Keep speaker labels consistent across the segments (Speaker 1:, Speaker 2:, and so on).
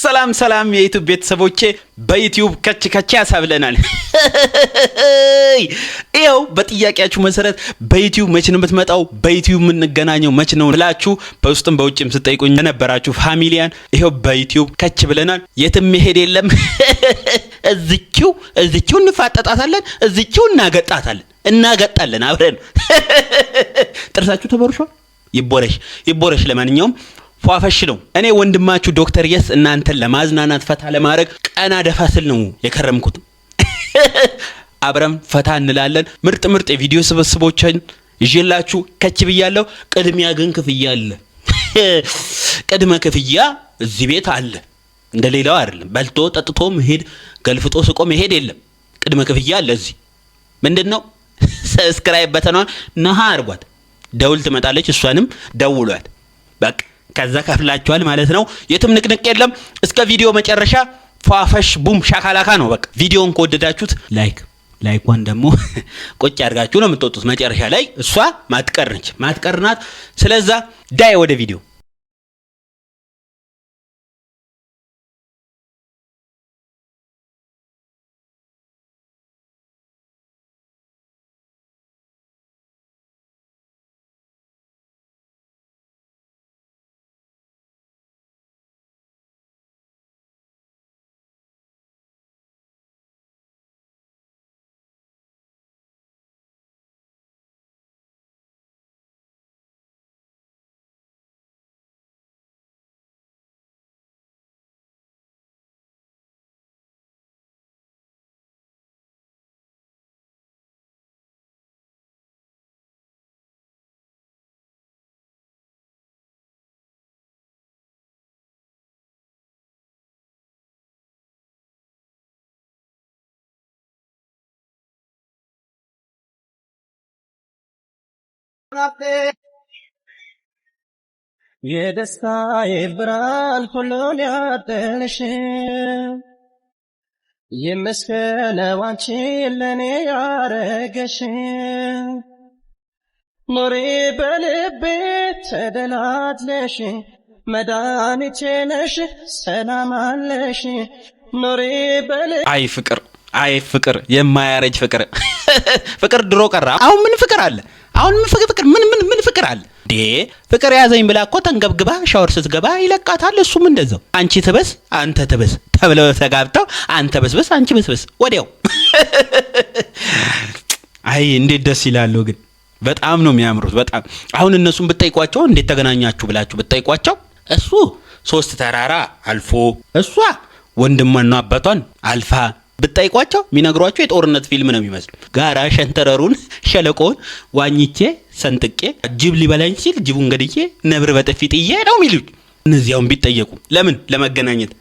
Speaker 1: ሰላም ሰላም የዩቲዩብ ቤተሰቦቼ በዩቲዩብ ከች ያሳብለናል። ይኸው በጥያቄያችሁ መሰረት በዩቲዩብ መች ነው የምትመጣው፣ በዩቲዩብ የምንገናኘው መች ነው ብላችሁ በውስጥም በውጭም ስትጠይቁኝ የነበራችሁ ፋሚሊያን ይኸው በዩቲዩብ ከች ብለናል። የትም መሄድ የለም። እዚችው እንፋጠጣታለን፣ እዚችው እናገጣለን አብረን። ጥርሳችሁ ተበርሿል? ይቦረሽ። ለማንኛውም ፏፈሽ ነው። እኔ ወንድማችሁ ዶክተር የስ እናንተን ለማዝናናት ፈታ ለማድረግ ቀና ደፋ ስል ነው የከረምኩት። አብረን ፈታ እንላለን። ምርጥ የቪዲዮ ስብስቦችን ይዤላችሁ ከች ብያለሁ። ቅድሚያ ግን ክፍያ አለ። ቅድመ ክፍያ እዚህ ቤት አለ። እንደሌላው አይደለም። በልቶ ጠጥቶ መሄድ፣ ገልፍጦ ስቆ መሄድ የለም። ቅድመ ክፍያ አለ። እዚህ ምንድነው? ሰብስክራይብ በተኗን ነሃ አርጓት፣ ደውል ትመጣለች። እሷንም ደውሏት። በቃ ከዛ ከፍላችኋል ማለት ነው። የትም ንቅንቅ የለም። እስከ ቪዲዮ መጨረሻ ፏፈሽ ቡም ሻካላካ ነው። በቃ ቪዲዮን ከወደዳችሁት ላይኳን ደግሞ ቁጭ አድርጋችሁ ነው የምትወጡት። መጨረሻ ላይ እሷ ማትቀርናት። ስለዛ ዳይ ወደ ቪዲዮ
Speaker 2: የደስታዬ ብርሃን ሁሉን ያደልሽ ይመስገነው አንቺን ለኔ ያረገሽ ኑሪ በልቤ ተደላድለሽ መድኃኒቴ ነሽ ሰላም አለሽ ኑሪ በልቤ።
Speaker 1: አይ ፍቅር የማያረጅ ፍቅር ድሮ ቀረ። አሁን ምን ፍቅር አለ? ምን ፍቅር አለ? ፍቅር ያዘኝ ብላ እኮ ተንገብግባ ሻወር ስትገባ ይለቃታል። እሱም እንደዛው አንቺ ትበስ አንተ ትበስ ተብለው ተጋብተው አንተ በስበስ አንቺ በስበስ ወዲያው። አይ እንዴት ደስ ይላሉ ግን በጣም ነው የሚያምሩት። በጣም አሁን እነሱን ብትጠይቋቸው እንዴት ተገናኛችሁ ብላችሁ ብትጠይቋቸው እሱ 3 ተራራ አልፎ እሷ ወንድሟና አባቷን አልፋ ብትጠይቋቸው የሚነግሯቸው የጦርነት ፊልም ነው የሚመስሉ። ጋራ ሸንተረሩን ሸለቆን ዋኝቼ ሰንጥቄ ጅብ ሊበላኝ ሲል ጅቡን ገድዬ ነብር በጥፊ ጥዬ ነው የሚሉት። እነዚያውን ቢጠየቁ ለምን ለመገናኘት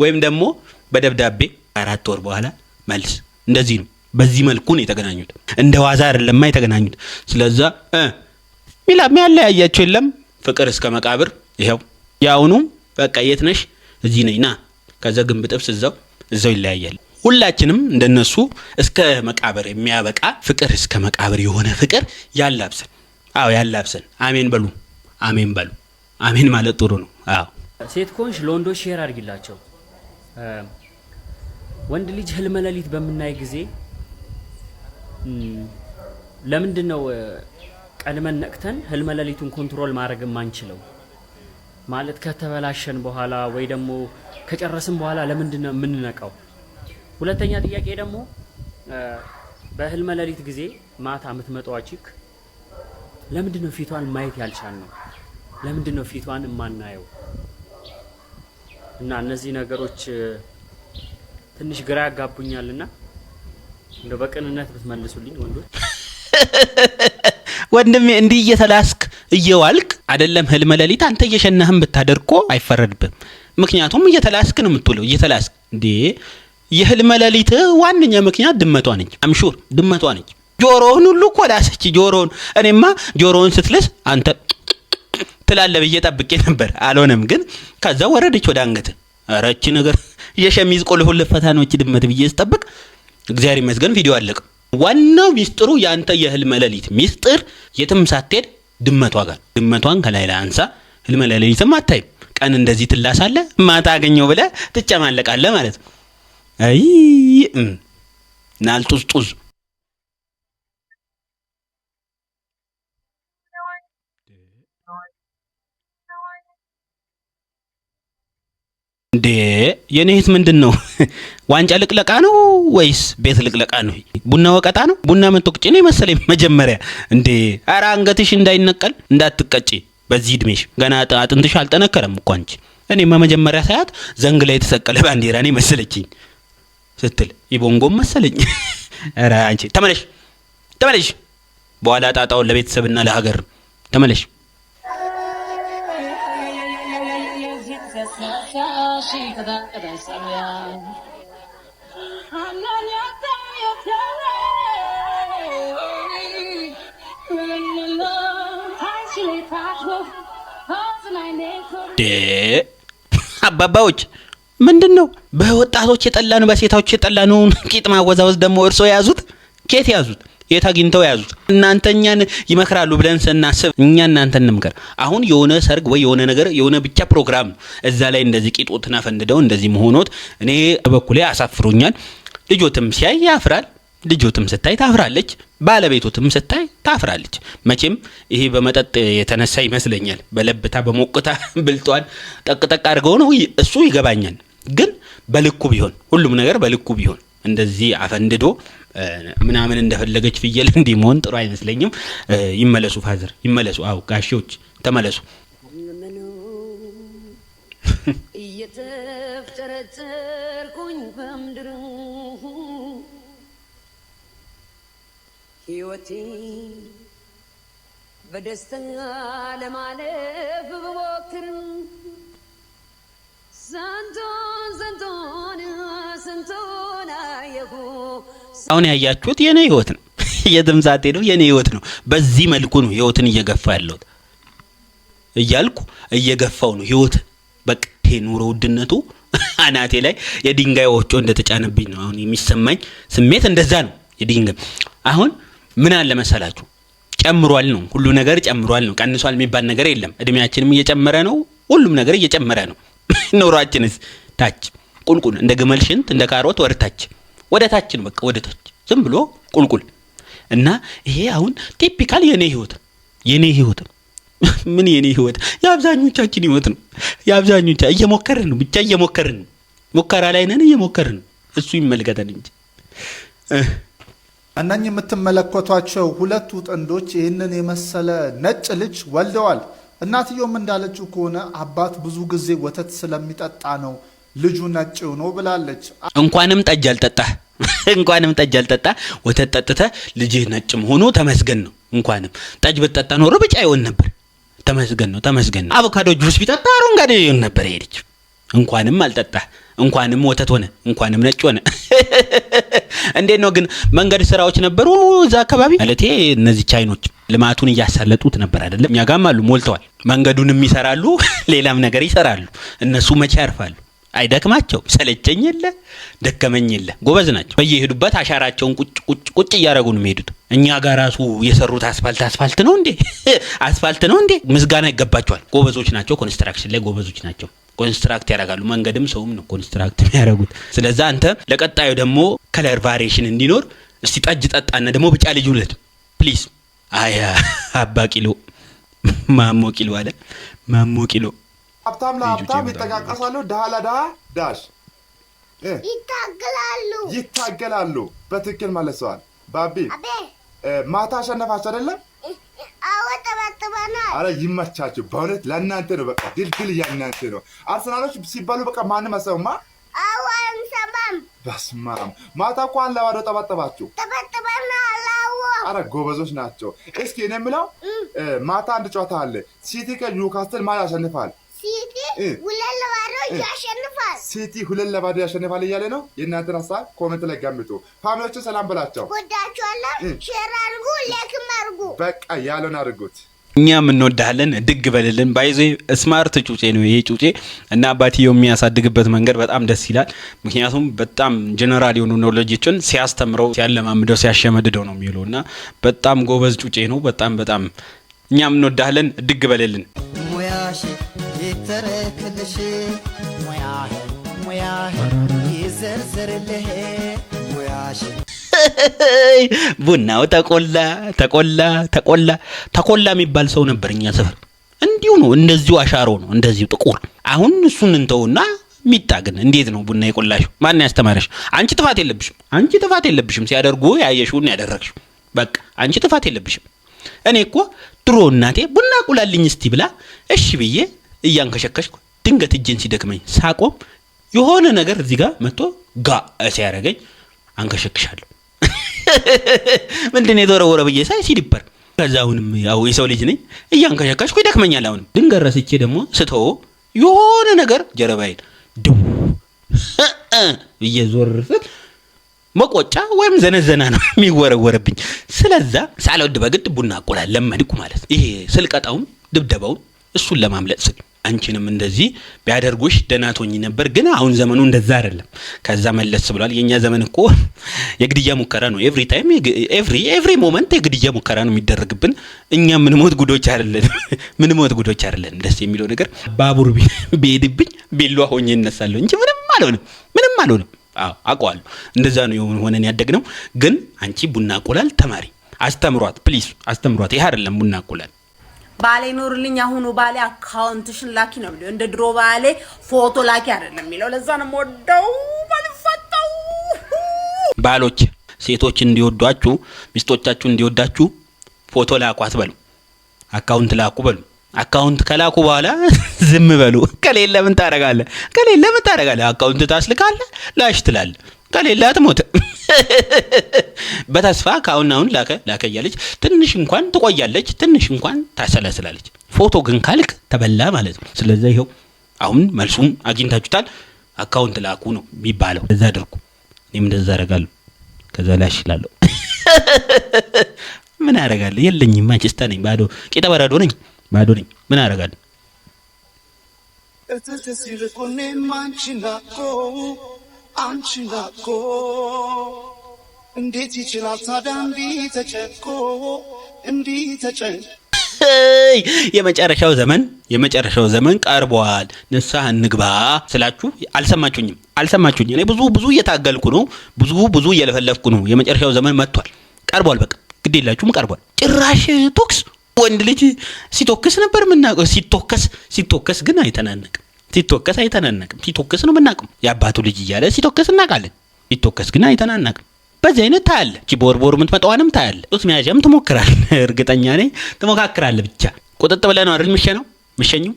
Speaker 1: ወይም ደግሞ በደብዳቤ 4 ወር በኋላ መልስ። እንደዚህ ነው። በዚህ መልኩ ነው የተገናኙት። እንደ ዋዛ አይደለም የተገናኙት። ስለዛ የሚያለያያቸው የለም። ፍቅር እስከ መቃብር ይሄው ያውኑ በቃ የት ነሽ? እዚህ ነኝ ና። ከዛ ግንብ ጥብስ እዛው ይለያያል። ሁላችንም እንደነሱ እስከ መቃብር የሚያበቃ ፍቅር እስከ መቃብር የሆነ ፍቅር ያላብሰን። አዎ ያላብሰን። አሜን በሉ። አሜን ማለት ጥሩ ነው። አዎ
Speaker 3: ሴት ኮንሽ ለወንዶች ሼር አድርጊላቸው። ወንድ ልጅ ህልመ ሌሊት በምናይ ጊዜ ለምንድነው ቀድመን ነቅተን ህልመ ሌሊቱን ኮንትሮል ማድረግ ማንችለው? ማለት ከተበላሸን በኋላ ወይ ደግሞ ከጨረስን በኋላ ለምንድነው የምንነቃው? ሁለተኛ ጥያቄ ደግሞ በህልመ ሌሊት ጊዜ ማታ የምትመጣው ቺክ ለምንድነው ፊቷን ማየት ያልቻልነው? ለምንድነው ፊቷን የማናየው? እና እነዚህ ነገሮች ትንሽ ግራ ያጋቡኛልና እንደው በቅንነት ብትመልሱልኝ ወንዶች።
Speaker 1: ወንድሜ እንዲህ እየተላስክ እየዋልክ አይደለም ህልመ ሌሊት አንተ እየሸናህም ብታደርኮ አይፈረድብም። ምክንያቱም እየተላስክ ነው የምትውለው። እየተላስክ የህልመ ሌሊት ዋንኛ ምክንያት ድመቷ ነች። አምሹር ድመቷ ነች። ጆሮውን ሁሉ እኮ ላሰች። እኔማ ጆሮውን ስትልስ አንተ ትላለህ ብዬ ጠብቄ ነበር። አልሆነም ግን ከዛ ወረደች ወደ አንገት። አረቺ ነገር የሸሚዝ ቁልፍ ልፈታ ነው እቺ ድመት ብዬ ስጠብቅ እግዚአብሔር ይመስገን ቪዲዮ አለቀ። ዋናው ሚስጥሩ ያንተ የህልመ ሌሊት ሚስጥር የትም ሳትሄድ ድመቷ ጋር ድመቷን ከላይ አንሳ ህልመ ሌሊትም አታይም። ቀን እንደዚህ ትላሳለህ፣ ማታ አገኘው ብለህ ትጨማለቃለህ ማለት ነው። አይ ናልጡዝ እንዴ የኔ እህት ምንድን ነው? ዋንጫ ልቅለቃ ነው ወይስ ቤት ልቅለቃ ነው? ቡና ወቀጣ ነው? ቡና መንቶቅጭ ነው መሰለኝ መጀመሪያ። እንዴ ኧረ አንገትሽ እንዳይነቀል እንዳትቀጪ በዚህ እድሜሽ ገና አጥንትሽ አልጠነከረም እኮ አንቺ። እኔማ መጀመሪያ ሳያት ዘንግ ላይ የተሰቀለ ባንዲራ ነው መሰለችኝ ስትል ይቦንጎም መሰለኝ። ኧረ አንቺ ተመለሽ፣ በኋላ ጣጣውን ለቤተሰብና ለሀገር ተመለሽ። አባባዎች ምንድን ነው በወጣቶች የጠላኑ በሴታዎች የጠላኑ ቂጥ ማወዛወዝ ደግሞ እርሶ ያዙት? ኬት ያዙት? የት አግኝተው ያዙት? እናንተኛን ይመክራሉ ብለን ስናስብ እኛ እናንተን እንምከር። አሁን የሆነ ሰርግ ወይ የሆነ ነገር የሆነ ብቻ ፕሮግራም እዛ ላይ እንደዚህ ቂጦትና ፈንድደው እንደዚህ መሆኖት እኔ በበኩሌ አሳፍሮኛል። ልጆትም ሲያይ ያፍራል፣ ልጆትም ስታይ ታፍራለች፣ ባለቤቶትም ስታይ ታፍራለች። መቼም ይሄ በመጠጥ የተነሳ ይመስለኛል፣ በለብታ በሞቅታ ብልጧን ጠቅጠቅ አድርገው ነው እሱ ይገባኛል። ግን በልኩ ቢሆን ሁሉም ነገር በልኩ ቢሆን እንደዚህ አፈንድዶ ምናምን እንደፈለገች ፍየል እንዲህ መሆን ጥሩ አይመስለኝም። ይመለሱ ፋዘር ይመለሱ። አው ጋሼዎች ተመለሱ። እየተፍጨረጨርኩኝ በምድር ሕይወቴ በደስተኛ ለማለፍ ብሞክር ስንቱን አየሁ። አሁን ያያችሁት የኔ ህይወት ነው። የትምሳቴ ነው፣ የኔ ህይወት ነው። በዚህ መልኩ ነው ህይወትን እየገፋ ያለሁት እያልኩ እየገፋው ነው ህይወት። በቃ ኑሮ ውድነቱ አናቴ ላይ የድንጋይ ወፍጮ እንደተጫነብኝ ነው አሁን የሚሰማኝ ስሜት። እንደዛ ነው የድንጋይ አሁን ምን አለ መሰላችሁ ጨምሯል ነው፣ ሁሉ ነገር ጨምሯል ነው። ቀንሷል የሚባል ነገር የለም። እድሜያችንም እየጨመረ ነው፣ ሁሉም ነገር እየጨመረ ነው። ኑሯችንስ ታች ቁልቁል እንደ ግመል ሽንት እንደ ካሮት ወርታች ወደ ታች ነው። በቃ ወደ ታች ዝም ብሎ ቁልቁል እና ይሄ አሁን ቲፒካል የኔ ህይወት ምን የኔ ህይወት የአብዛኞቻችን ህይወት ነው። የአብዛኞቻ እየሞከርን ነው፣ ብቻ እየሞከርን ነው። ሙከራ ላይ ነን፣ እየሞከርን ነው። እሱ ይመልከተን እንጂ
Speaker 4: እነኚህ የምትመለከቷቸው ሁለቱ ጥንዶች ይህንን የመሰለ ነጭ ልጅ ወልደዋል። እናትየውም እንዳለችው ከሆነ አባት ብዙ ጊዜ ወተት ስለሚጠጣ ነው ልጁ ነጭ ነው ብላለች።
Speaker 1: እንኳንም ጠጅ አልጠጣ ወተት ጠጥተህ ልጅህ ነጭ መሆኑ ተመስገን ነው። እንኳንም ጠጅ ብትጠጣ ኖሮ ብጫ ይሆን ነበር። ተመስገን ነው። አቮካዶ ጁስ ቢጠጣ አረንጓዴ ይሆን ነበር ይሄ ልጅ። እንኳንም አልጠጣ፣ እንኳንም ወተት ሆነ፣ እንኳንም ነጭ ሆነ። እንዴት ነው ግን መንገድ ስራዎች ነበሩ እዛ አካባቢ ማለቴ እነዚህ ቻይኖች ልማቱን እያሳለጡት ነበር አይደለም? እኛ ጋርም አሉ፣ ሞልተዋል። መንገዱንም ይሰራሉ፣ ሌላም ነገር ይሰራሉ። እነሱ መቼ ያርፋሉ? አይደክማቸው? ሰለቸኝ የለ ደከመኝ የለ። ጎበዝ ናቸው። በየሄዱበት አሻራቸውን ቁጭ እያደረጉ ነው የሚሄዱት። እኛ ጋር ራሱ የሰሩት አስፋልት ነው እንዴ? አስፋልት ነው እንዴ? ምስጋና ይገባቸዋል። ጎበዞች ናቸው። ኮንስትራክሽን ላይ ጎበዞች ናቸው። ኮንስትራክት ያደርጋሉ። መንገድም ሰውም ነው ኮንስትራክት የሚያደርጉት። ስለዚህ አንተ ለቀጣዩ ደግሞ ከለር ቫሪዬሽን እንዲኖር እስቲ ጠጅ ጠጣና ደግሞ ብጫ ልጅ ውለድ ፕሊዝ። አያ አባ ኪሎ ማሞ ኪሎ አለ ማሞ ኪሎ።
Speaker 4: ሀብታም ለሀብታም ይጠቃቀሳሉ፣ ድሃ ለድሃ ዳሽ ይታገላሉ። በትክክል መልሰዋል። ባቢ ማታ አሸነፋችሁ አይደለም?
Speaker 5: አዎ ተባተባናል።
Speaker 4: አረ ይመቻችሁ። በእውነት ለእናንተ ነው። በቃ ድልድል ያናንተ ነው። አርሰናሎች ሲባሉ በቃ ማንም አሰውማ።
Speaker 5: አዎ አንሰማም።
Speaker 4: በስማም ማታ እንኳን ለባዶ ተባተባችሁ።
Speaker 5: ተባተባናል። አዎ
Speaker 4: አረ ጎበዞች ናቸው። እስኪ እኔ የምለው ማታ አንድ ጨዋታ አለ። ሲቲ ከኒውካስትል ማን ያሸንፋል?
Speaker 5: ሲቲ 2-0 ያሸንፋል።
Speaker 4: ሲቲ 2-0 ያሸንፋል እያለ ነው። የእናንተን ሀሳብ ኮሜንት ላይ ገምጡ። ፋሚሊዎችን ሰላም በላቸው።
Speaker 5: ወዳችኋለሁ። ሼር አድርጉ፣ ላይክም አድርጉ።
Speaker 4: በቃ ያለውን አድርጉት።
Speaker 1: እኛም እንወዳለን። ድግ በልልን። ባይዞ ስማርት ጩጬ ነው ይሄ ጩጬ እና አባትየው የሚያሳድግበት መንገድ በጣም ደስ ይላል። ምክንያቱም በጣም ጀነራል የሆኑ ኖሌጆችን ሲያስተምረው፣ ሲያለማምደው፣ ሲያሸመድደው ነው የሚውለው እና በጣም ጎበዝ ጩጬ ነው። በጣም እኛም እንወዳለን። ድግ በልልን።
Speaker 6: ይተረክልሽ ሙያህን ይዘርዘርልህ ሙያሽን
Speaker 1: ቡናው ተቆላ የሚባል ሰው ነበር እኛ ሰፈር። እንዲሁ ነው፣ እንደዚሁ አሻሮ ነው፣ እንደዚሁ ጥቁር። አሁን እሱን እንተውና ሚጣ ግን እንዴት ነው ቡና የቆላሽው? ማን ያስተማረሽ? አንቺ ጥፋት የለብሽም ሲያደርጉ ያየሽውን ያደረግሽው። በቃ አንቺ ጥፋት የለብሽም። እኔ እኮ ድሮ እናቴ ቡና ቁላልኝ እስቲ ብላ እሺ ብዬ እያንከሸከሽኩ ድንገት እጄን ሲደክመኝ ሳቆም የሆነ ነገር እዚህ ጋር መጥቶ ጋ ሲያደርገኝ አንከሸክሻለሁ። ምንድነው የተወረወረ ብዬ ሳይ ሲዲፐር። ከዛውንም ያው የሰው ልጅ ነኝ እያንከሸከሽኩ ይደክመኛል። አሁንም ድንገት ረስቼ ደግሞ ስተው የሆነ ነገር ጀረባዬን ድው እየዞር ስል መቆጫ ወይም ዘነዘና ነው የሚወረወረብኝ። ስለዛ ሳልወድ በግድ ቡና አቆላል ለመድኩ ማለት። ይሄ ስልቀጣውን ድብደባውን እሱን ለማምለጥ ስል አንቺንም እንደዚህ ቢያደርጉሽ ደህና ትሆኚ ነበር። ግን አሁን ዘመኑ እንደዛ አይደለም። ከዛ መለስ ብሏል። የኛ ዘመን እኮ የግድያ ሙከራ ነው። ኤቭሪ ታይም ኤቭሪ ሞመንት የግድያ ሙከራ ነው የሚደረግብን። እኛ ምን ሞት ጉዶች አይደለን። ደስ የሚለው ነገር ባቡር ቢሄድብኝ ቢሏ ሆኜ እነሳለሁ እንጂ ምንም አልሆንም። አዎ አውቀዋለሁ። እንደዛ ነው ሆነን ያደግነው። ግን አንቺ ቡና አቆላል ተማሪ፣ አስተምሯት ፕሊዝ፣ አስተምሯት። ይሄ አይደለም ቡና አቆላል።
Speaker 7: ባሌ ኖርልኝ አሁኑ ባሌ አካውንትሽን ላኪ ነው የሚለው። እንደ ድሮ ባሌ ፎቶ ላኪ አይደለም የሚለው። ለዛ ነው ወደው ባልፈታው።
Speaker 1: ባሎች ሴቶች እንዲወዷችሁ፣ ሚስቶቻችሁ እንዲወዳችሁ ፎቶ ላኳት በሉ፣ አካውንት ላኩ በሉ። አካውንት ከላኩ በኋላ ዝም በሉ። ከሌለ ምን ታረጋለህ? አካውንት ታስልካለህ፣ ላሽ ትላለህ። ከሌለ አትሞት። በተስፋ ካሁን አሁን ላከ እያለች ትንሽ እንኳን ትቆያለች፣ ትንሽ እንኳን ታሰላስላለች። ፎቶ ግን ካልክ ተበላ ማለት ነው። ስለዚህ ይኸው አሁን መልሱን አግኝታችሁታል። አካውንት ላኩ ነው የሚባለው። እንደዛ አድርጉ። እኔም እንደዛ አደርጋለሁ። ከዛ ላሽ እላለሁ። ምን አደርጋለሁ? የለኝም፣ ማንቸስታ ነኝ፣ ባዶ ቂጠ በረዶ ነኝ። ምን አደርጋለሁ?
Speaker 6: አንቺናኮ እንዴት ይችላል ታዲያ እንዲህ ተጨንቆ
Speaker 1: የመጨረሻው ዘመን ቀርቧል። ንስሐ እንግባ ስላችሁ አልሰማችሁኝ። እኔ ብዙ እየታገልኩ ነው፣ ብዙ እየለፈለፍኩ ነው። የመጨረሻው ዘመን መጥቷል፣ ቀርቧል። በቃ ግድ የላችሁም፣ ቀርቧል። ጭራሽ ቶክስ ወንድ ልጅ ሲቶክስ ነበር የምናውቀው። ሲቶክስ ግን አይተናነቅም። ሲቶክስ ነው የምናውቀው። የአባቱ ልጅ እያለ ሲቶክስ እናውቃለን። ሲቶክስ ግን አይተናነቅም። በዚህ አይነት ታያለ። ቦርቦር የምትመጣዋንም ታያለ። ጡት መያዣም ትሞክራለህ። እርግጠኛ ነኝ ትሞካክራለህ። ብቻ ቁጥጥ ብለህ ነው አይደል ምሸኘው?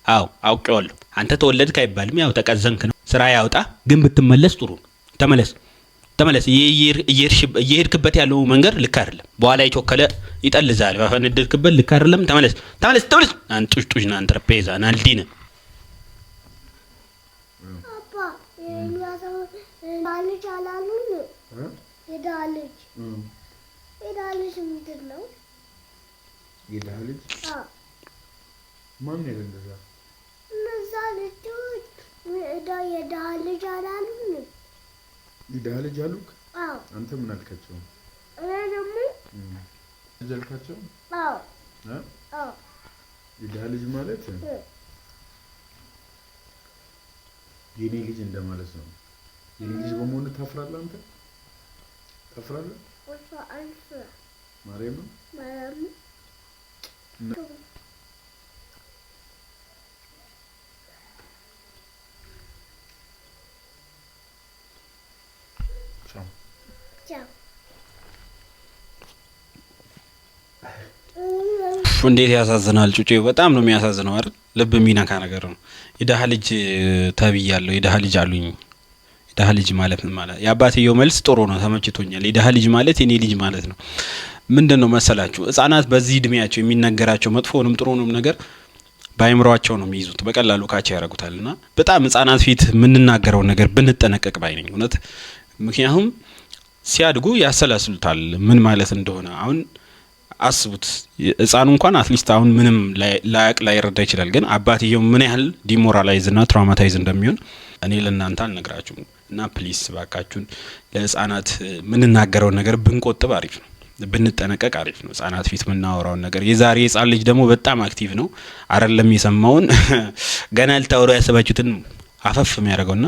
Speaker 1: አዎ አውቄዋለሁ። አንተ ተወለድክ አይባልም፣ ያው ተቀዘንክ ነው። ስራ ያውጣ። ግን ብትመለስ ጥሩ ነው። ተመለስ። እየሄድክበት ያለው መንገድ ልክ አይደለም። በኋላ የቾከለ ይጠልዛል። ባፈነደድክበት ልክ አይደለም። ተመለስ። አንጡሽ ና አንተረፔዛ ናልዲነ
Speaker 5: አባ ባልጅ አላሉን? የዳልጅ ምንድን ነው?
Speaker 4: የዳልጅ ማን ነው እንደዛ?
Speaker 5: እነዛ ልጆች የዳልጅ አላሉን?
Speaker 4: የዳልጅ አሉክ?
Speaker 5: አዎ።
Speaker 4: አንተ ምን አልካቸው?
Speaker 5: እኔ ደግሞ
Speaker 4: አልካቸው?
Speaker 5: አዎ።
Speaker 4: የዳልጅ ማለት የኔ ልጅ እንደማለት ነው። የኔ ልጅ በመሆኑ ታፍራለህ አንተ? ታፍራለህ? ማርያም
Speaker 1: እንዴት ያሳዝናል። ጩጬ በጣም ነው የሚያሳዝነው አይደል? ልብ የሚነካ ነገር ነው። የደሃ ልጅ ተብያለሁ። የደሃ ልጅ አሉኝ። የደሃ ልጅ ማለት የአባትየው መልስ ጥሩ ነው፣ ተመችቶኛል። የደሃ ልጅ ማለት የኔ ልጅ ማለት ነው። ምንድነው መሰላችሁ? ህፃናት በዚህ እድሜያቸው የሚነገራቸው መጥፎንም ጥሩንም ነገር ባይምሯቸው ነው የሚይዙት፣ በቀላሉ ካቻ ያደርጉታልና በጣም ህፃናት ፊት የምንናገረው ነገር ብንጠነቀቅ ባይ ነኝ እውነት። ምክንያቱም ሲያድጉ ያሰላስሉታል ምን ማለት እንደሆነ። አሁን አስቡት፣ ህፃኑ እንኳን አትሊስት አሁን ምንም ላያቅ ላይረዳ ይችላል። ግን አባትየው ምን ያህል ዲሞራላይዝ እና ትራውማታይዝ እንደሚሆን እኔ ለእናንተ አልነግራችሁም። እና ፕሊስ ባካችሁን ለህፃናት የምንናገረው ነገር ብንቆጥብ አሪፍ ነው። ብንጠነቀቅ አሪፍ ነው። ህጻናት ፊት የምናወራውን ነገር የዛሬ ህጻን ልጅ ደግሞ በጣም አክቲቭ ነው አይደለም የሰማውን ገና ልታወሩ ያሰባችሁትን አፈፍ የሚያደርገውና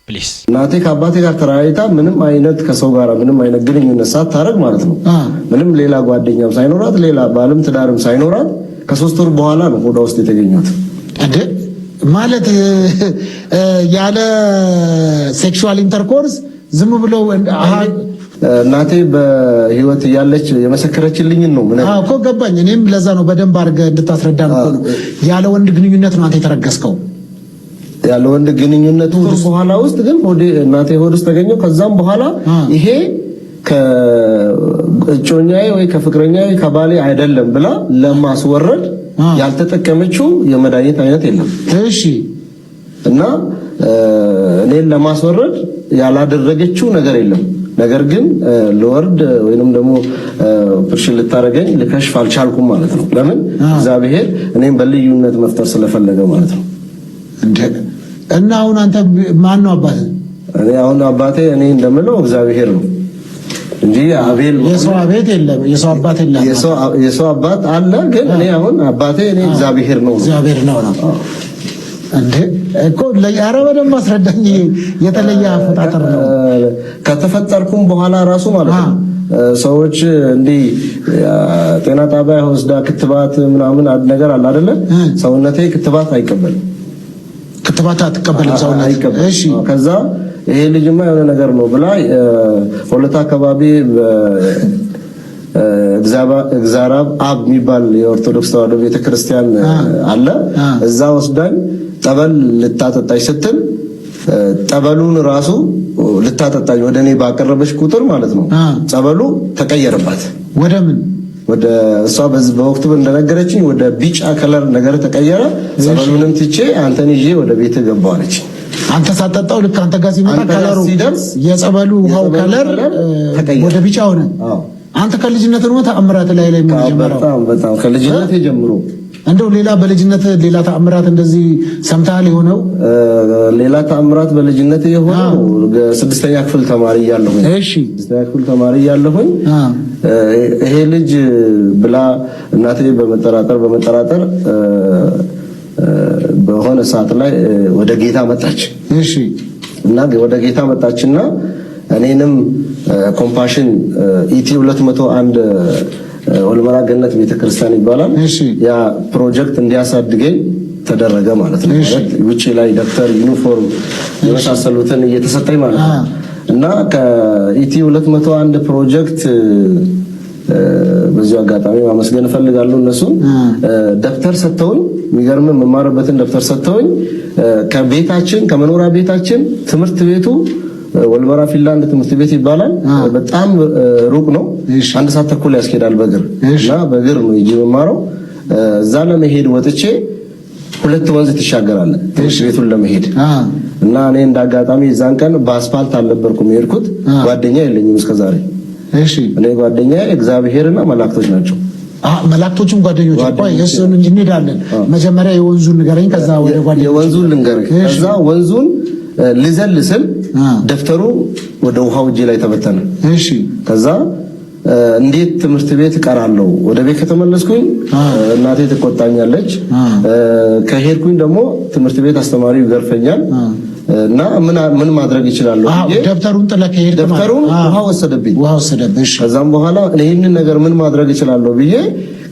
Speaker 1: ፕሊስ
Speaker 8: እናቴ ከአባቴ ጋር ተራይታ ምንም አይነት ከሰው ጋር ምንም አይነት ግንኙነት ሳታረግ ማለት ነው ምንም ሌላ ጓደኛም ሳይኖራት ሌላ ባልም ትዳርም ሳይኖራት ከ3 ወር በኋላ ነው ሆዷ ውስጥ የተገኘሁት
Speaker 9: እንዴ ማለት ያለ ሴክሹዋል ኢንተርኮርስ ዝም ብለው
Speaker 8: እናቴ በህይወት ያለች የመሰከረችልኝ ነው ምን
Speaker 9: እኮ ገባኝ እኔም ለዛ ነው በደንብ አድርገህ እንድታስረዳ ነው ያለ ወንድ ግንኙነት ነው አንተ የተረገስከው
Speaker 8: ያለ ወንድ ግንኙነት በኋላ ውስጥ ግን እናቴ ሆድ ውስጥ ተገኘው ከዛም በኋላ ይሄ ከእጮኛዬ ወይ ከፍቅረኛዬ ከባሌ አይደለም ብላ ለማስወረድ ያልተጠቀመችው የመድኃኒት አይነት የለም
Speaker 9: እሺ
Speaker 8: እና እኔን ለማስወረድ ያላደረገችው ነገር የለም ነገር ግን ለወርድ ወይንም ደግሞ ፕርሽን ልታረገኝ ልከሽፍ አልቻልኩም ማለት ነው ለምን እግዚአብሔር እኔን በልዩነት መፍጠር ስለፈለገ ማለት ነው
Speaker 9: እና አሁን አንተ ማን ነው አባቴ
Speaker 8: እኔ አሁን አባቴ እኔ እንደምለው እግዚአብሔር ነው እንጂ አቤል
Speaker 9: የሰው አቤት የለም የሰው አባት የለም
Speaker 8: የሰው አባት አለ ግን እኔ አሁን አባቴ እኔ እግዚአብሔር ነው
Speaker 9: እንዴ እኮ ለያረ በደም ማስረዳኝ የተለየ አፈጣጠር ነው
Speaker 8: ከተፈጠርኩም በኋላ ራሱ ማለት ነው ሰዎች እንዲ ጤና ጣቢያ ወስዳ ክትባት ምናምን ነገር አለ አይደለ ሰውነቴ ክትባት አይቀበልም
Speaker 9: ክትባት አትቀበልም ሰውነቴ እሺ
Speaker 8: ከዛ ይሄ ልጅማ የሆነ ነገር ነው ብላ ሆለታ አካባቢ እግዚአብሔር አብ የሚባል የኦርቶዶክስ ተዋሕዶ ቤተክርስቲያን አለ እዛ ወስዳኝ ጠበል ልታጠጣኝ ስትል ጠበሉን ራሱ ልታጠጣኝ ወደኔ ባቀረበች ቁጥር ማለት ነው ጠበሉ ተቀየረባት
Speaker 9: ወደ ምን
Speaker 8: ወደ እሷ በወቅቱ እንደነገረችኝ ወደ ቢጫ ከለር ነገር ተቀየረ ጠበሉንም ትቼ አንተን ይዤ ወደ ቤት ገባዋለች
Speaker 9: አንተ ሳጠጣው ልክ አንተ ጋር ሲመጣ ከለሩ የጸበሉ ውሃው ከለር ወደ ቢጫ ሆነ አንተ ከልጅነት ነው ተአምራት ላይ ጀመረው
Speaker 8: በጣም ከልጅነት ጀምሮ
Speaker 9: እንደው ሌላ በልጅነት ሌላ ተአምራት እንደዚህ ሰምታል የሆነው
Speaker 8: ሌላ ተአምራት በልጅነት የሆነው 6ኛ ክፍል ተማሪ ያለሁ
Speaker 9: እሺ
Speaker 8: 6ኛ ክፍል ተማሪ ያለሁኝ ይሄ ልጅ ብላ እናቴ በመጠራጠር በሆነ ሰዓት ላይ ወደ ጌታ መጣች
Speaker 9: እሺ
Speaker 8: እና ወደ ጌታ መጣችና እኔንም ኮምፓሽን ኢቲ 201 ወልመራ ገነት ቤተክርስቲያን ይባላል ያ ፕሮጀክት እንዲያሳድገኝ ተደረገ ማለት ነው ውጪ ላይ ዶክተር ዩኒፎርም የመሳሰሉትን እየተሰጠኝ ማለት ነው እና ከኢቲ 201 ፕሮጀክት በዚህ አጋጣሚ ማመስገን ፈልጋለሁ እነሱን ደብተር ሰጥተውኝ የሚገርም መማርበትን ደብተር ሰጥተውኝ ከቤታችን ከመኖሪያ ቤታችን ትምህርት ቤቱ ወልመራ ፊንላንድ ትምህርት ቤት ይባላል በጣም ሩቅ ነው 1 ሰዓት ተኩል ያስኬዳል በእግር እና በእግር ነው የመማረው እዛ ለመሄድ ወጥቼ 2 ወንዝ ትሻገራለህ ትምህርት ቤቱን ለመሄድ እና እኔ እንዳጋጣሚ እዛን ቀን በአስፋልት አልነበርኩም የሄድኩት ጓደኛ የለኝም እስከዛሬ
Speaker 9: እሺ
Speaker 8: እኔ ጓደኛ እግዚአብሔርና መላእክቶች ናቸው
Speaker 9: መላእክቶችም ጓደኞች ቆይ እሱን እንሄዳለን መጀመሪያ የወንዙን ንገረኝ ከዛ ወደ ጓደኛ
Speaker 8: የወንዙን ልንገርህ ከዛ ወንዙን ልዘልስል ደፍተሩ ወደ ውሃው እጄ ላይ ተበተነ
Speaker 9: እሺ
Speaker 8: ከዛ እንዴት ትምህርት ቤት ቀራለው ወደ ቤት ከተመለስኩኝ እናቴ ትቆጣኛለች ከሄድኩኝ ደግሞ ትምህርት ቤት አስተማሪው ይገርፈኛል እና ምን ማድረግ ይችላል
Speaker 9: ደብተሩን ጥለህ ሄድ
Speaker 8: ደብተሩን ውሃ ወሰደብኝ ከዛም በኋላ ይሄንን ነገር ምን ማድረግ ይችላል ብዬ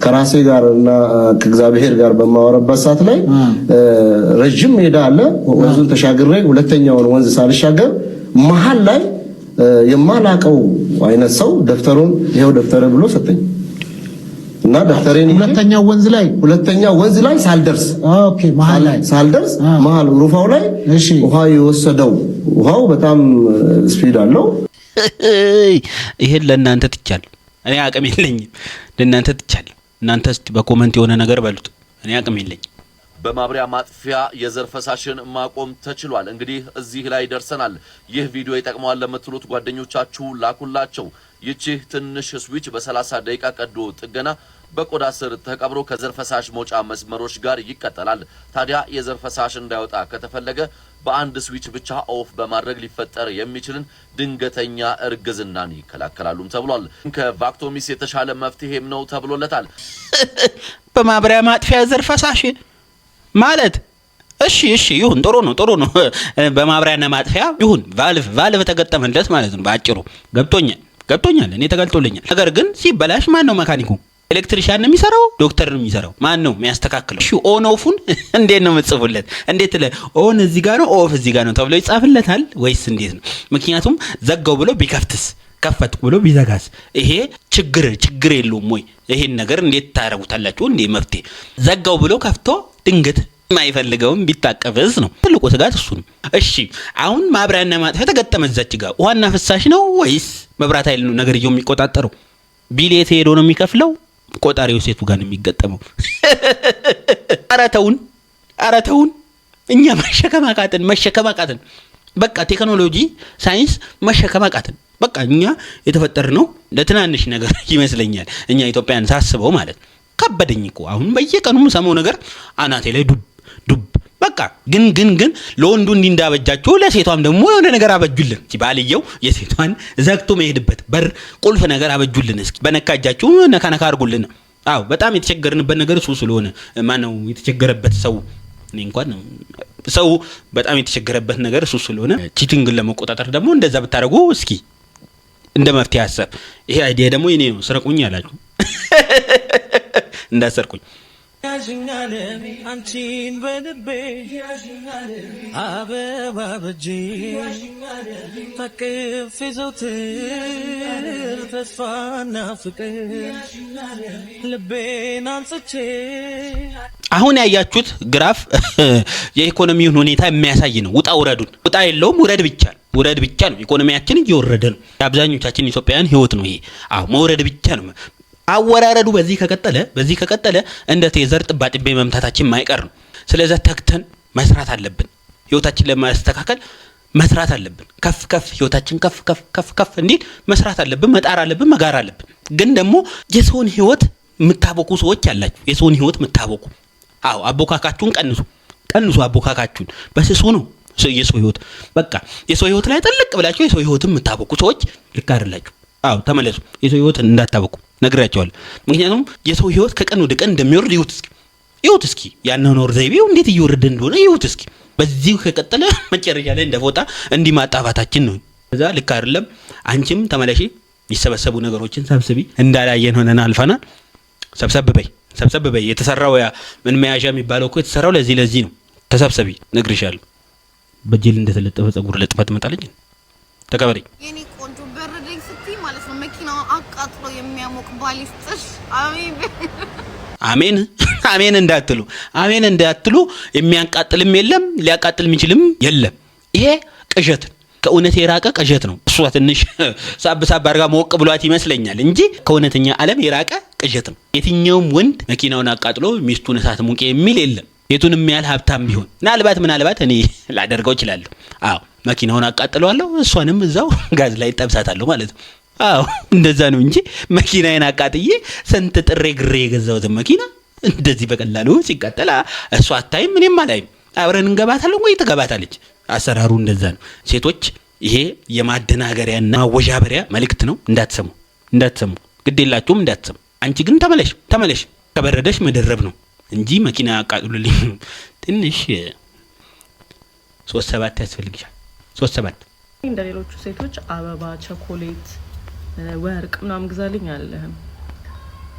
Speaker 8: ከራሴ ጋርና ከእግዚአብሔር ጋር በማወራበት ሰዓት ላይ ረጅም ሜዳ አለ ወንዙን ተሻግሬ ሁለተኛውን ወንዝ ሳልሻገር መሃል ላይ የማላቀው አይነት ሰው ደብተሩን ይሄው ደብተር ብሎ ሰጠኝ እና ደብተሬን ሁለተኛው ወንዝ ላይ ሳልደርስ
Speaker 9: ኦኬ መሃል ላይ
Speaker 8: ሳልደርስ መሃል ሩፋው ላይ ውሃ የወሰደው ውሃው በጣም ስፒድ አለው
Speaker 1: ይሄን ለእናንተ ትቻለሁ እኔ አቅም የለኝም ለእናንተ ትቻለሁ እናንተ እስቲ በኮሜንት የሆነ ነገር በሉት እኔ አቅም የለኝም
Speaker 10: በማብሪያ ማጥፊያ የዘር ፈሳሽን ማቆም ተችሏል እንግዲህ እዚህ ላይ ደርሰናል ይህ ቪዲዮ ይጠቅማል ለምትሉት ጓደኞቻችሁ ላኩላቸው ይቺ ትንሽ ስዊች በ30 ደቂቃ ቀዶ ጥገና በቆዳ ስር ተቀብሮ ከዘር ፈሳሽ መውጫ መስመሮች ጋር ይቀጠላል ታዲያ የዘር ፈሳሽ እንዳይወጣ ከተፈለገ በአንድ ስዊች ብቻ ኦፍ በማድረግ ሊፈጠር የሚችልን ድንገተኛ እርግዝናን ይከላከላሉም ተብሏል። ከቫክቶሚስ የተሻለ መፍትሄም ነው ተብሎለታል።
Speaker 1: በማብሪያ ማጥፊያ ዘር ፈሳሽ ማለት እሺ ይሁን፣ ጥሩ ነው። በማብሪያና ማጥፊያ ይሁን፣ ቫልቭ ተገጠመለት ማለት ነው። ባጭሩ ገብቶኛል፣ እኔ ተገልጦልኛል። ነገር ግን ሲበላሽ ማን ነው መካኒኩ? ኤሌክትሪሻን ነው የሚሰራው? ዶክተር ነው የሚሰራው? ማን ነው የሚያስተካክለው? እሺ ኦን ኦፉን እንዴት ነው የምትጽፉለት? እንዴት ኦን እዚህ ጋር ነው ኦፍ እዚህ ጋር ነው ተብሎ ይጻፍለታል ወይስ እንዴት ነው? ምክንያቱም ዘጋው ብሎ ቢከፍትስ ከፈትኩ ብሎ ቢዘጋስ ይሄ ችግር የለውም ወይ? ይሄን ነገር እንዴት ታረጉታላችሁ? እንዴ መፍትሄ ዘጋው ብሎ ከፍቶ ድንገት ማይፈልገውም ቢታቀፍስ ነው ትልቁ ስጋት እሱ ነው። እሺ አሁን ማብሪያና ማጥፊያ ተገጠመ እዛች ጋር ውሃና ፍሳሽ ነው ወይስ መብራት ኃይል ነው ነገርየው የሚቆጣጠረው? ቢሌት ሄዶ ነው የሚከፍለው? ቆጣሪው ሴቱ ጋር ነው የሚገጠመው? ኧረ ተውን እኛ መሸከማቃትን በቃ ቴክኖሎጂ ሳይንስ መሸከማቃትን በቃ እኛ የተፈጠርነው ለትናንሽ ነገር ይመስለኛል። እኛ ኢትዮጵያን ሳስበው ማለት ከበደኝ እኮ አሁን በየቀኑ ሰሞኑ ነገር አናቴ ላይ ዱብ በቃ ግን ለወንዱ እንዳበጃቸው ለሴቷም ደግሞ የሆነ ነገር አበጁልን። ባልየው የሴቷን ዘግቶ መሄድበት በር ቁልፍ ነገር አበጁልን። እስኪ በነካጃችሁ ነካ አድርጉልን። አዎ በጣም የተቸገርንበት ነገር እሱ ስለሆነ ማነው የተቸገረበት ሰው እኔ እንኳን ሰው በጣም የተቸገረበት ነገር እሱ ስለሆነ ቺቲንግን ለመቆጣጠር ደግሞ እንደዛ ብታረጉ እስኪ እንደ መፍትሄ ሐሳብ። ይሄ አይዲያ ደግሞ የኔ ነው። ስረቁኝ አላችሁ እንዳሰርቁኝ
Speaker 2: ያዥኛለ አንቺን በልቤ አበባ በጄ ታቅፌ ዘውትር ተስፋና ፍቅር ልቤን አንጽቼ።
Speaker 1: አሁን ያያችሁት ግራፍ የኢኮኖሚውን ሁኔታ የሚያሳይ ነው። ውጣ የለውም ውረድ ብቻ ነው። ኢኮኖሚያችን እየወረደ ነው። የአብዛኞቻችን ኢትዮጵያውያን ህይወት ነው ይሄ። አዎ መውረድ ብቻ ነው። አወራረዱ በዚህ ከቀጠለ እንደ ቴዘር ጥባጥቤ መምታታችን ማይቀር ነው። ስለዚህ ተክተን መስራት አለብን። ህይወታችን ለማስተካከል መስራት አለብን። ከፍ ህይወታችን ከፍ እንዲል መስራት አለብን። መጣር አለብን። መጋር አለብን። ግን ደግሞ የሰውን ህይወት የምታቦኩ ሰዎች አላችሁ። የሰውን ህይወት የምታቦኩ አዎ አቦካካችሁን ቀንሱ። አቦካካችሁን በስሱ ነው የሰው ህይወት በቃ የሰው ህይወት ላይ ጥልቅ ብላችሁ የሰው ህይወትን የምታቦኩ ሰዎች ልክ አይደላችሁ። አዎ ተመለሱ። የሰው ህይወት እንዳታቦኩ ነግራቸዋለሁ። ምክንያቱም የሰው ህይወት ከቀን ወደ ቀን እንደሚወርድ ይሁት እስኪ ያናኖር ዘይቤው እንዴት እየወረደ እንደሆነ ይሁት እስኪ። በዚህ ከቀጠለ መጨረሻ ላይ እንደፎጣ እንዲህ ማጣፋታችን ነው። እዛ ልክ አይደለም። አንቺም ተመለሺ። የሚሰበሰቡ ነገሮችን ሰብስቢ። እንዳላየን ሆነን አልፈናል። ሰብሰብ በይ። የተሰራው ያ ምን መያዣ የሚባለው እኮ የተሰራው ለዚህ ነው። ተሰብሰቢ ነግርሻለሁ። በጀል እንደተለጠፈ ጸጉር ለጥፋት መጣለኝ። ተቀበለኝ
Speaker 7: የኔ ቆንጆ በረደኝ ስትይ ማለት ነው። መኪናው አቃጥሎ የሚያሞቅ ባሊስጥሽ። አሜን እንዳትሉ የሚያቃጥልም የለም ሊያቃጥል የሚችልም የለም። ይሄ ቅዠት ከእውነት የራቀ ቅዠት ነው። እሷ ትንሽ ሳብ አድርጋ ሞቅ ብሏት ይመስለኛል እንጂ ከእውነተኛ ዓለም የራቀ ቅዠት ነው። የትኛውም ወንድ መኪናውን አቃጥሎ ሚስቱን እሳት ሙቄ የሚል የለም። የቱንም ያህል ሀብታም ቢሆን ምናልባት እኔ ላደርገው እችላለሁ። አዎ መኪናውን አቃጥለዋለሁ፣ እሷንም እዛው ጋዝ ላይ ጠብሳታለሁ ማለት ነው። አዎ እንደዛ ነው እንጂ መኪናዬን አቃጥዬ ስንት ጥሬ ግሬ የገዛሁትን መኪና እንደዚህ በቀላሉ ሲቃጠል እሷ አታይም፣ እኔም አላይም። አብረን እንገባታለን ወይ ትገባታለች። አሰራሩ እንደዛ ነው። ሴቶች ይሄ የማደናገሪያና ማወዣበሪያ መልእክት ነው። እንዳትሰሙ ግዴላችሁም እንዳትሰሙ። አንቺ ግን ተመለሽ። ከበረደሽ መደረብ ነው እንጂ መኪና አቃጥሉልኝ ትንሽ 3-7 ያስፈልግሻል። 3-7
Speaker 11: እንደሌሎቹ ሴቶች አበባ፣ ቸኮሌት፣ ወርቅ ምናምን ግዛልኝ አለህም።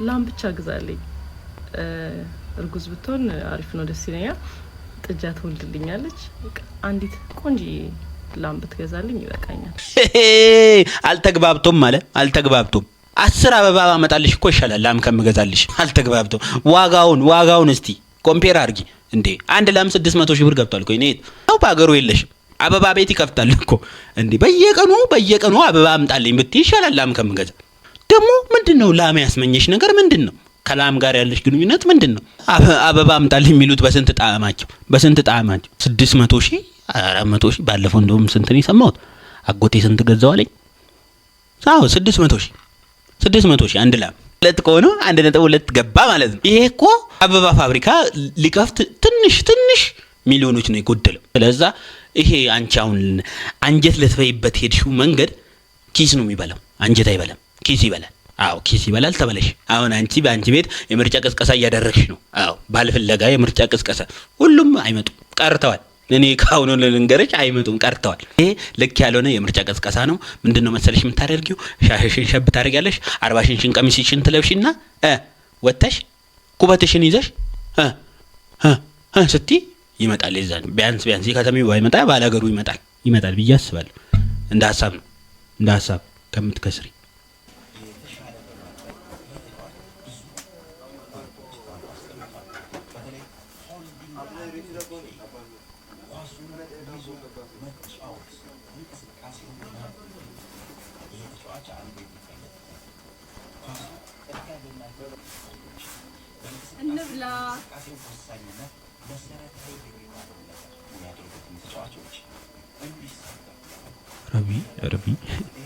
Speaker 11: ላም ብቻ ግዛልኝ። እርጉዝ ብትሆን አሪፍ ነው፣ ደስ ይለኛል። ጥጃ ትወልድልኛለች። አንዲት ቆንጆ ላም ብትገዛልኝ ይበቃኛል።
Speaker 1: አልተግባብቶም 10 አበባ አመጣልሽ እኮ ይሻላል ላም ከምገዛልሽ። አልተግባብቶም። ዋጋውን እስቲ ኮምፔር አድርጊ እንዴ። አንድ ላም 600 ሺህ ብር ገብቷል እኮ። እኔ ነው በአገሩ የለሽም። አበባ ቤት ይከፍታል እኮ እንዴ። በየቀኑ አበባ አምጣልኝ ብትይ ይሻላል ላም ከምገዛ። ደግሞ ምንድነው ላም ያስመኘሽ ነገር ምንድነው? ከላም ጋር ያለሽ ግንኙነት ምንድነው? አበባ አምጣልኝ የሚሉት በስንት ጣዕማቸው 600 ሺህ 400 ሺህ። ባለፈው እንደውም ስንት ነው የሰማሁት? አጎቴ ስንት ገዛው አለኝ። አዎ 600 ሺህ አንድ ላም። ሁለት ከሆነ 1.2 ገባ ማለት ነው። ይሄ እኮ አበባ ፋብሪካ ሊከፍት ትንሽ ሚሊዮኖች ነው የጎደለው። ስለዚህ
Speaker 7: ይሄ አንቺ አሁን አንጀት ልትበይበት ሄድሽው መንገድ ኪስ ነው የሚበላው፣ አንጀት አይበላም፣ ኪስ ይበላል። አዎ ኪስ ይበላል ተበለሽ። አሁን አንቺ በአንቺ ቤት የምርጫ ቅስቀሳ እያደረግሽ ነው። አዎ ባልፍለጋ የምርጫ ቅስቀሳ ሁሉም አይመጡም ቀርተዋል። እኔ ካሁኑ ልንገርሽ አይመጡም ቀርተዋል። ይሄ ልክ ያልሆነ የምርጫ ቅስቀሳ ነው። ምንድነው መሰለሽ የምታደርጊው? ሻሽሽን ሸብ ታደርጊያለሽ፣ 40 ቀሚስሽን ትለብሽና ወተሽ ኩበትሽን ይዘሽ ስትይ ይመጣል። ይዛን ቢያንስ ከተሜው ባይመጣ ባላገሩ ይመጣል ብዬ አስባለሁ። እንደ ሐሳብ ነው፣ እንደ ሐሳብ ከምትከስሪ
Speaker 12: እንብላ
Speaker 7: ረቢ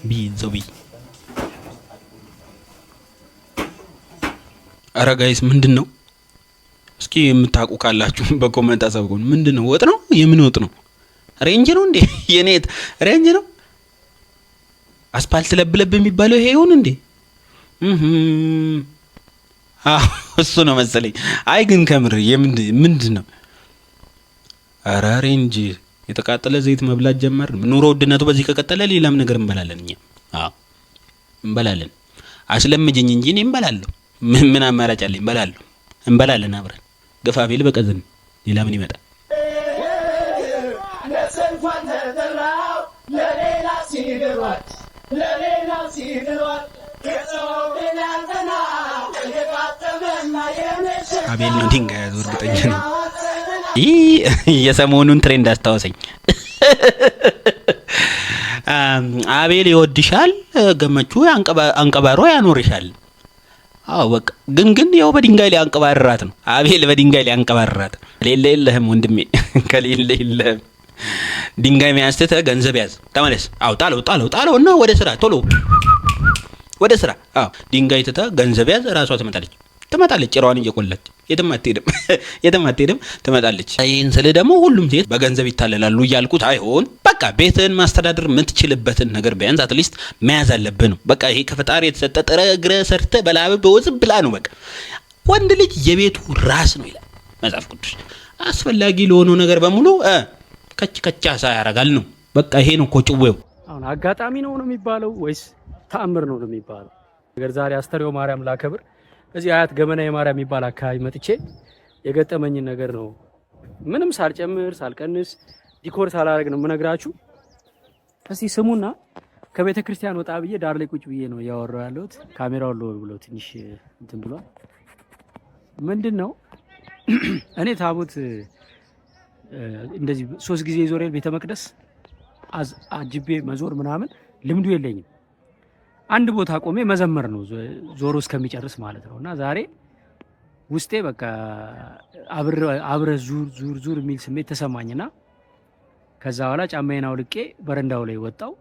Speaker 7: ቢንዞቢ ኧረ ጋይስ ምንድነው? እስኪ የምታውቁ ካላችሁ በኮሜንት አሳውቁን። ምንድነው? ወጥ ነው? የምን ወጥ ነው? ሬንጅ ነው እንዴ? የኔት ሬንጅ ነው? አስፓልት ለብለብ የሚባለው ይሄ ይሁን እንዴ? እሱ ነው መሰለኝ። አይ ግን ከምር ምንድነው? ኧረ ሬንጅ የተቃጠለ ዘይት መብላት ጀመር። ኑሮ ውድነቱ በዚህ ከቀጠለ ሌላም ነገር እንበላለን እኛ። አዎ እንበላለን። አስለምጅኝ እንጂ እኔ እንበላለሁ። ምን አማራጭ አለኝ? እንበላለን አብረን። ገፋ ቢል በቀዝን ሌላ ምን ይመጣ? አቤል ነው ድንጋይ ያዘው እርግጠኛ ነኝ። የሰሞኑን ትሬንድ አስታወሰኝ። አቤል ይወድሻል፣ ገመቹ አንቀባሮ ያኖርሻል። አዎ በቃ ግን ያው በድንጋይ ላይ አንቀባራት ነው። አቤል በድንጋይ ላይ አንቀባራት። ከሌለ የለህም ወንድሜ፣ ከሌለ የለህም። ድንጋይ መያዝ ትተህ ገንዘብ ያዝ፣ ተመለስ። አዎ ጣለው እና ወደ ስራ ቶሎ ወደ ስራ። አዎ ድንጋይ ትተህ ገንዘብ ያዝ፣ ራሷ ትመጣለች ጭራዋን እየቆለች የትም አትሄድም ትመጣለች። ይህን ስል ደግሞ ሁሉም ሴት በገንዘብ ይታለላሉ እያልኩት አይሆን። በቃ ቤትህን ማስተዳደር የምትችልበትን ነገር ቢያንስ አትሊስት መያዝ አለብህ ነው። በቃ ይሄ ከፈጣሪ የተሰጠ ጥረ ግረ ሰርተ በላብ በወዝ ብላ ነው። በቃ ወንድ ልጅ የቤቱ ራስ ነው ይላል መጽሐፍ ቅዱስ። አስፈላጊ ለሆነው ነገር በሙሉ ከቻሳ ያረጋል ነው። በቃ ይሄ ነው እኮ ጭዌው።
Speaker 3: አሁን አጋጣሚ ነው የሚባለው ወይስ ተአምር ነው የሚባለው? ነገር ዛሬ አስተርእዮ ማርያም ላከብር እዚህ አያት ገመና የማርያም የሚባል አካባቢ መጥቼ የገጠመኝን ነገር ነው ምንም ሳልጨምር ሳልቀንስ ዲኮር ሳላረግ ነው የምነግራችሁ። እስቲ ስሙና ከቤተ ክርስቲያን ወጣ ብዬ ዳር ላይ ቁጭ ብዬ ነው ያወራው ያለሁት። ካሜራው ሎ ብሎ ትንሽ እንትን ብሏል። ምንድነው እኔ ታቦት እንደዚህ 3 ጊዜ ዞሬል ቤተ መቅደስ አጅቤ መዞር ምናምን ልምዱ የለኝም። አንድ ቦታ ቆሜ መዘመር ነው ዞሮ እስከሚጨርስ ማለት ነው። እና ዛሬ ውስጤ በቃ አብረ ዙር የሚል ስሜት ተሰማኝና ከዛ በኋላ ጫማዬን አውልቄ በረንዳው ላይ ወጣው።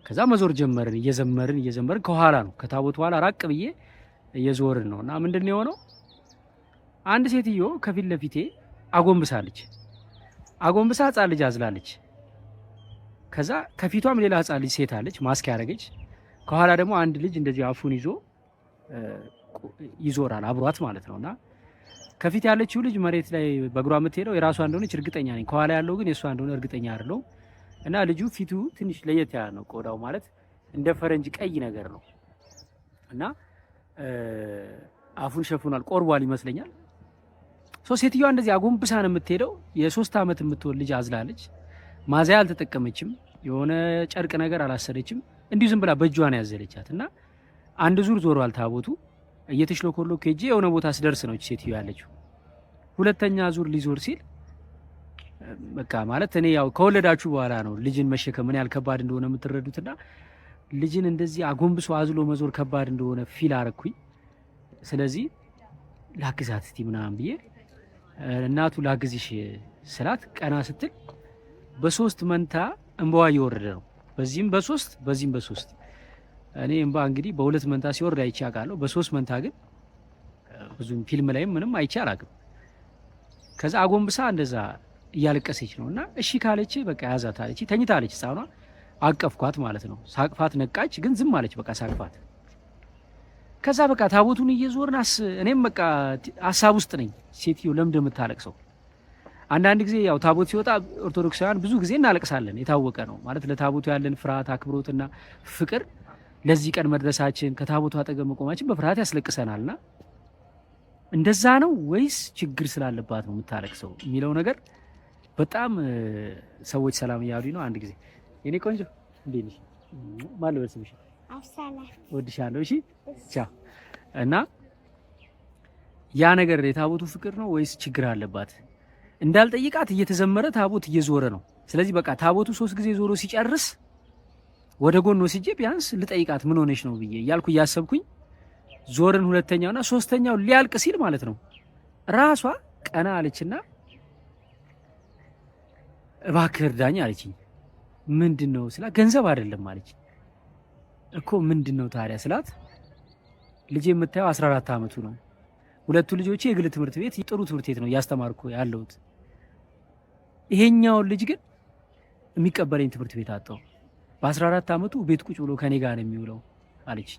Speaker 3: ከዛ መዞር ጀመርን። እየዘመርን ከኋላ ነው ከታቦት በኋላ ራቅ ብዬ እየዞርን ነው። እና ምንድነው የሆነው? አንድ ሴትዮ ከፊት ለፊቴ አጎንብሳለች። አጎንብሳ ህጻን ልጅ አዝላለች። ከዛ ከፊቷም ሌላ ህጻን ልጅ ሴት አለች ማስክ ያደረገች። ከኋላ ደግሞ አንድ ልጅ እንደዚህ አፉን ይዞ ይዞራል አብሯት ማለት ነውና ከፊት ያለችው ልጅ መሬት ላይ በእግሯ የምትሄደው የራሷ እንደሆነች እርግጠኛ ነኝ። ከኋላ ያለው ግን የሷ እንደሆነ እርግጠኛ አይደለሁም። እና ልጁ ፊቱ ትንሽ ለየት ያለ ነው። ቆዳው ማለት እንደ ፈረንጅ ቀይ ነገር ነው። እና አፉን ሸፍኗል፣ ቆርቧል ይመስለኛል። ሴትዮዋ እንደዚህ አጎንብሳ ነው የምትሄደው። የ3 ዓመት የምትወል ልጅ አዝላለች። ማዛያ አልተጠቀመችም። የሆነ ጨርቅ ነገር አላሰረችም። እንዲሁ ዝም ብላ በእጇ ነው ያዘለቻት። እና አንድ ዙር ዞሯል ታቦቱ። እየተሽሎኮሎክ ሄጄ የሆነ ቦታ ስደርስ ነው ሴትዮ ያለችው። ሁለተኛ ዙር ሊዞር ሲል በቃ ማለት እኔ ያው ከወለዳችሁ በኋላ ነው ልጅን መሸከም ምን ያህል ከባድ እንደሆነ የምትረዱትና ልጅን እንደዚህ አጎንብሶ አዝሎ መዞር ከባድ እንደሆነ ፊል አረኩኝ። ስለዚህ ላግዛት እስቲ ምናምን ብዬ እናቱ ላግዝሽ ስላት ቀና ስትል በ3 መንታ እንባዋ እየወረደ ነው። በዚህም በ3 እኔ እንባ እንግዲህ በ2 መንታ ሲወርድ አይቼ አውቃለሁ። በ3 መንታ ግን ብዙም ፊልም ላይም ምንም አይቼ አላውቅም። ከዛ አጎንብሳ እንደዛ እያለቀሰች ነውና እሺ ካለች በቃ ያዛት አለች። ተኝታለች ህፃኗ። አቀፍኳት ማለት ነው። ሳቅፋት ነቃች፣ ግን ዝም አለች። በቃ ሳቅፋት። ከዛ በቃ ታቦቱን እየዞርን እኔም በቃ ሀሳብ ውስጥ ነኝ። ሴትዮ ለምንድን የምታለቅሰው? አንዳንድ ጊዜ ያው ታቦት ሲወጣ ኦርቶዶክሳውያን ብዙ ጊዜ እናለቅሳለን፣ የታወቀ ነው ማለት ለታቦቱ ያለን ፍርሃት አክብሮትና ፍቅር ለዚህ ቀን መድረሳችን ከታቦቱ አጠገብ መቆማችን በፍርሃት ያስለቅሰናልና እንደዛ ነው ወይስ ችግር ስላለባት ነው የምታለቅሰው የሚለው ነገር በጣም ሰዎች ሰላም እያሉኝ ነው። አንድ ጊዜ የኔ ቆንጆ እንዴት ነሽ? ማን ልበል ስምሽ?
Speaker 5: አፍሳላ
Speaker 3: ወድሻለሁ። እሺ ቻው። እና ያ ነገር የታቦቱ ፍቅር ነው ወይስ ችግር አለባት? እንዳልጠይቃት እየተዘመረ ታቦት እየዞረ ነው። ስለዚህ በቃ ታቦቱ 3 ጊዜ ዞሮ ሲጨርስ ወደ ጎን ወስጄ ቢያንስ ልጠይቃት ምን ሆነሽ ነው ብዬ እያልኩ እያሰብኩኝ ዞርን። ሁለተኛውና ሶስተኛው ሊያልቅ ሲል ማለት ነው ራሷ ቀና አለችና እባክህ እርዳኝ አለችኝ። ምንድነው ስላት ገንዘብ አይደለም አለች። እኮ ምንድነው ታዲያ ስላት ልጄ የምታየው 14 አመቱ ነው። ሁለቱ ልጆቼ የግል ትምህርት ቤት ጥሩ ትምህርት ቤት ነው ያስተማርኩ ያለሁት። ይሄኛው ልጅ ግን የሚቀበለኝ ትምህርት ቤት አጣው። በ14 አመቱ ቤት ቁጭ ብሎ ከኔ ጋር ነው የሚውለው አለች።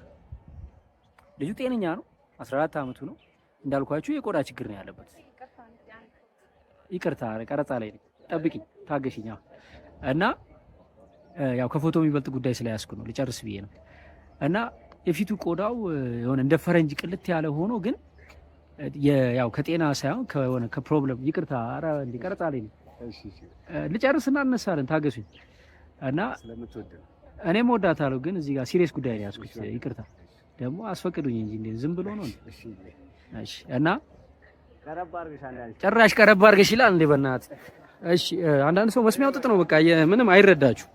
Speaker 3: ልጁ ጤነኛ ነው፣ 14 አመቱ ነው። እንዳልኳችሁ የቆዳ ችግር ነው ያለበት። ይቅርታ ቀረጻ ላይ ነኝ፣ ጠብቂኝ፣ ታገሽኝ። እና ያው ከፎቶ የሚበልጥ ጉዳይ ስለያዝኩ ነው ልጨርስ ብዬ ነው። እና የፊቱ ቆዳው የሆነ እንደ ፈረንጅ ቅልት ያለ ሆኖ ግን ያው ከጤና ሳይሆን ከሆነ ከፕሮብለም ይቅርታ፣ አረ እንዲ ቀረጻ ላይ ነኝ። ልጨርስና እነሳለን፣ ታገሱኝ። እና እኔም ወዳታለሁ ግን እዚህ ጋር ሲሪየስ ጉዳይ ነው ያዝኩት። ይቅርታ ደግሞ አስፈቅዱኝ እንጂ ዝም ብሎ ነው። እሺ እና ጭራሽ ቀረብ አድርገሽ ይላል እንዴ በእናትህ። እሺ አንዳንድ ሰው መስሚያው ጥጥ ነው፣ በቃ ምንም አይረዳችሁ።